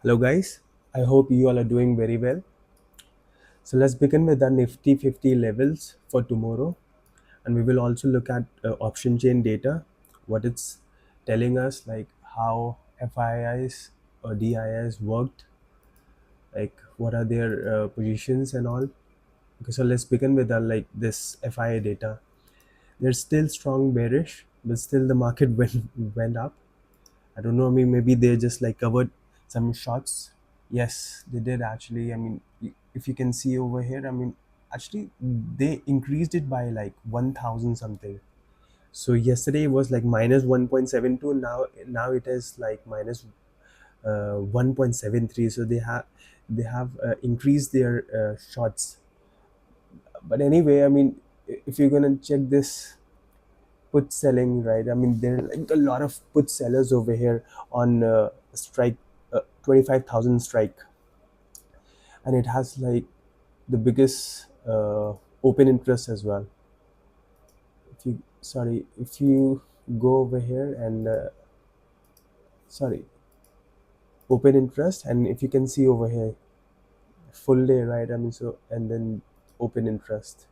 Hello guys, I hope you all are doing very well. So let's begin with the Nifty 50 levels for tomorrow, and we will also look at option chain data, what it's telling us, like how FIIs or DIIs worked, like what are their positions and all. Okay, so let's begin with this FII data. They're still strong bearish, but still the market went up. I don't know. I mean, maybe they just like covered some shots. Yes, they did actually. I mean, if you can see over here, I mean, actually they increased it by like 1,000 something. So yesterday it was like minus 1.72. Now it is like minus 1.73. So they have increased their shots. But anyway, I mean, if you're gonna check this put selling, right? I mean, there are like a lot of put sellers over here on strike, 25,000 strike, and it has like the biggest open interest as well. If you go over here and sorry, open interest, and if you can see over here, full day, right? I mean, so and then open interest.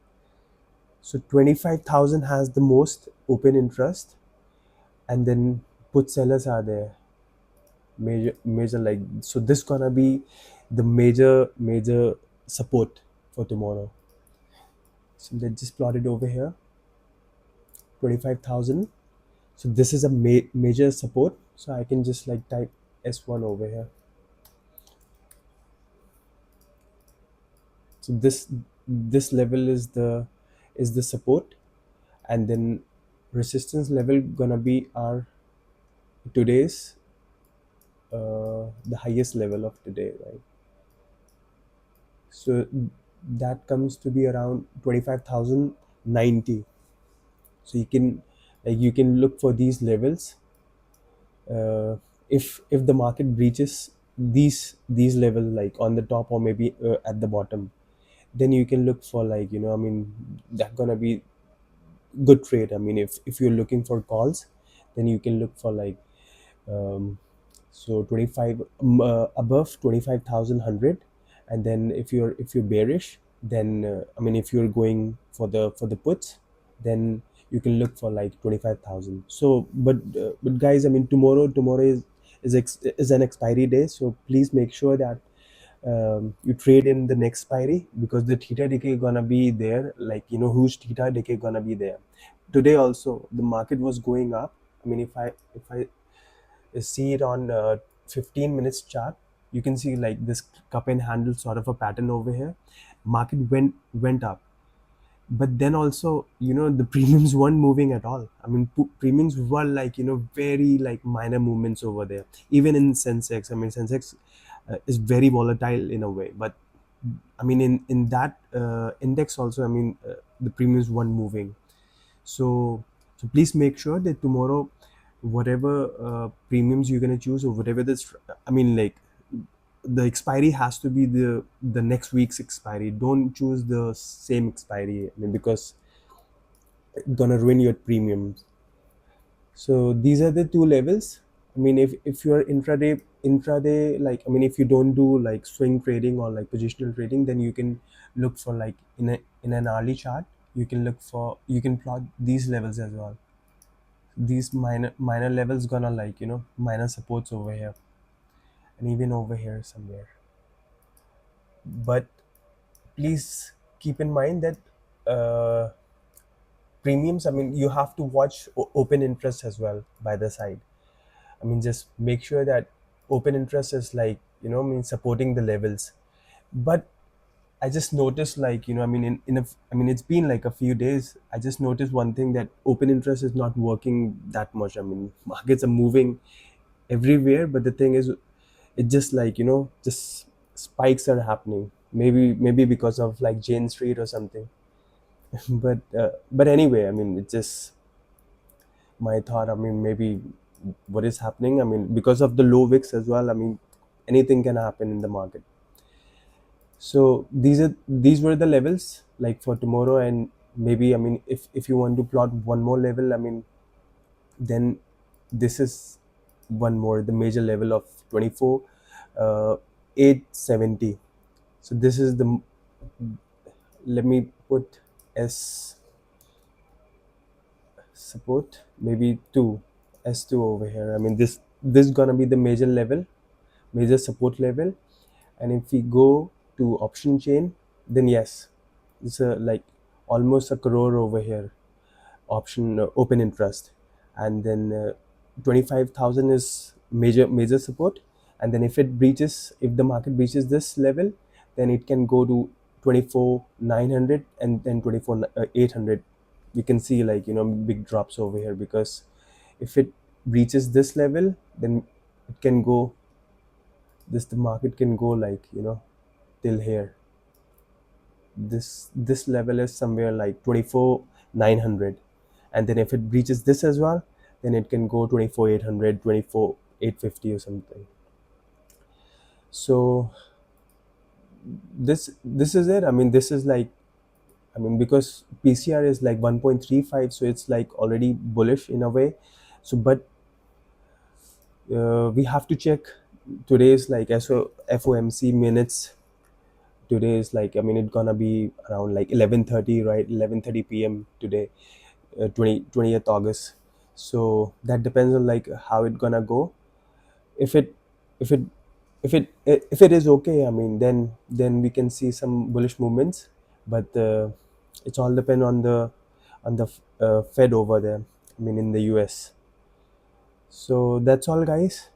So 25,000 has the most open interest, and then put sellers are there major, like, so this gonna be the major support for tomorrow. So let's just plot it over here, 25,000. So this is a major support, so I can just like type S1 over here. So this level is the support, and then resistance level gonna be our today's the highest level of today, right? So that comes to be around 25,090. So you can look for these levels. If the market breaches these levels, like on the top or maybe at the bottom, then you can look for, like, I mean, that's gonna be good trade. I mean, if you're looking for calls, then you can look for like um, so 25 above 25,100. And then if you're bearish, then I mean, if you're going for the puts, then you can look for like 25,000. So but guys, I mean, tomorrow is an expiry day, so please make sure that you trade in the next expiry, because the theta decay gonna be there, like, whose theta decay gonna be there. Today also the market was going up. I mean, if I see it on 15 minutes chart, you can see like this cup and handle sort of a pattern over here. Market went up, but then also, the premiums weren't moving at all. I mean, premiums were like, very like minor movements over there. Even in Sensex, I mean, Sensex is very volatile in a way, but I mean, in that index also, I mean, the premiums weren't moving. So please make sure that tomorrow, whatever premiums you're gonna choose, or whatever this, I mean, like, the expiry has to be the next week's expiry. Don't choose the same expiry, I mean, because it's gonna ruin your premiums. So these are the two levels. I mean, if you're intraday, like, I mean, if you don't do like swing trading or like positional trading, then you can look for like in an hourly chart. You can plot these levels as well. These minor levels gonna, like, minor supports over here, and even over here somewhere. But please keep in mind that uh, premiums, I mean, you have to watch open interest as well by the side. I mean, just make sure that open interest is, like, I mean, supporting the levels. But I just noticed, like, I mean, I mean, it's been like a few days. I just noticed one thing, that open interest is not working that much. I mean, markets are moving everywhere, but the thing is, it just, like, just spikes are happening. Maybe because of like Jane Street or something. But anyway, I mean, it's just my thought. I mean, maybe what is happening. I mean, because of the low VIX as well. I mean, anything can happen in the market. So these were the levels, like, for tomorrow. And maybe, I mean, if you want to plot one more level, I mean, then this is one more, the major level of 24 uh, 870. So this is the, let me put S support, maybe 2, S2 over here. I mean, this gonna be the major level, major support level. And if we go to option chain, then yes, it's a like almost a crore over here, option open interest. And then 25,000 is major support. And then if the market breaches this level, then it can go to 24,900 and then 24,800. We can see, like, big drops over here, because if it breaches this level, then it can go, the market can go, like, till here. This level is somewhere like 24,900. And then if it breaches this as well, then it can go 24,800, 24,850 or something. So this is it. I mean, this is like, I mean, because PCR is like 1.35, so it's like already bullish in a way. So but we have to check today's like FOMC minutes. Today is like, I mean, it's gonna be around like 11:30, right? 11:30 p.m. today, 20th August. So that depends on like how it gonna go. If it if it if it is okay, I mean, then we can see some bullish movements. But it's all depend on the Fed over there, I mean, in the US. So that's all, guys.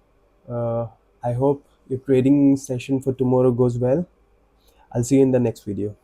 uh, I hope your trading session for tomorrow goes well. I'll see you in the next video.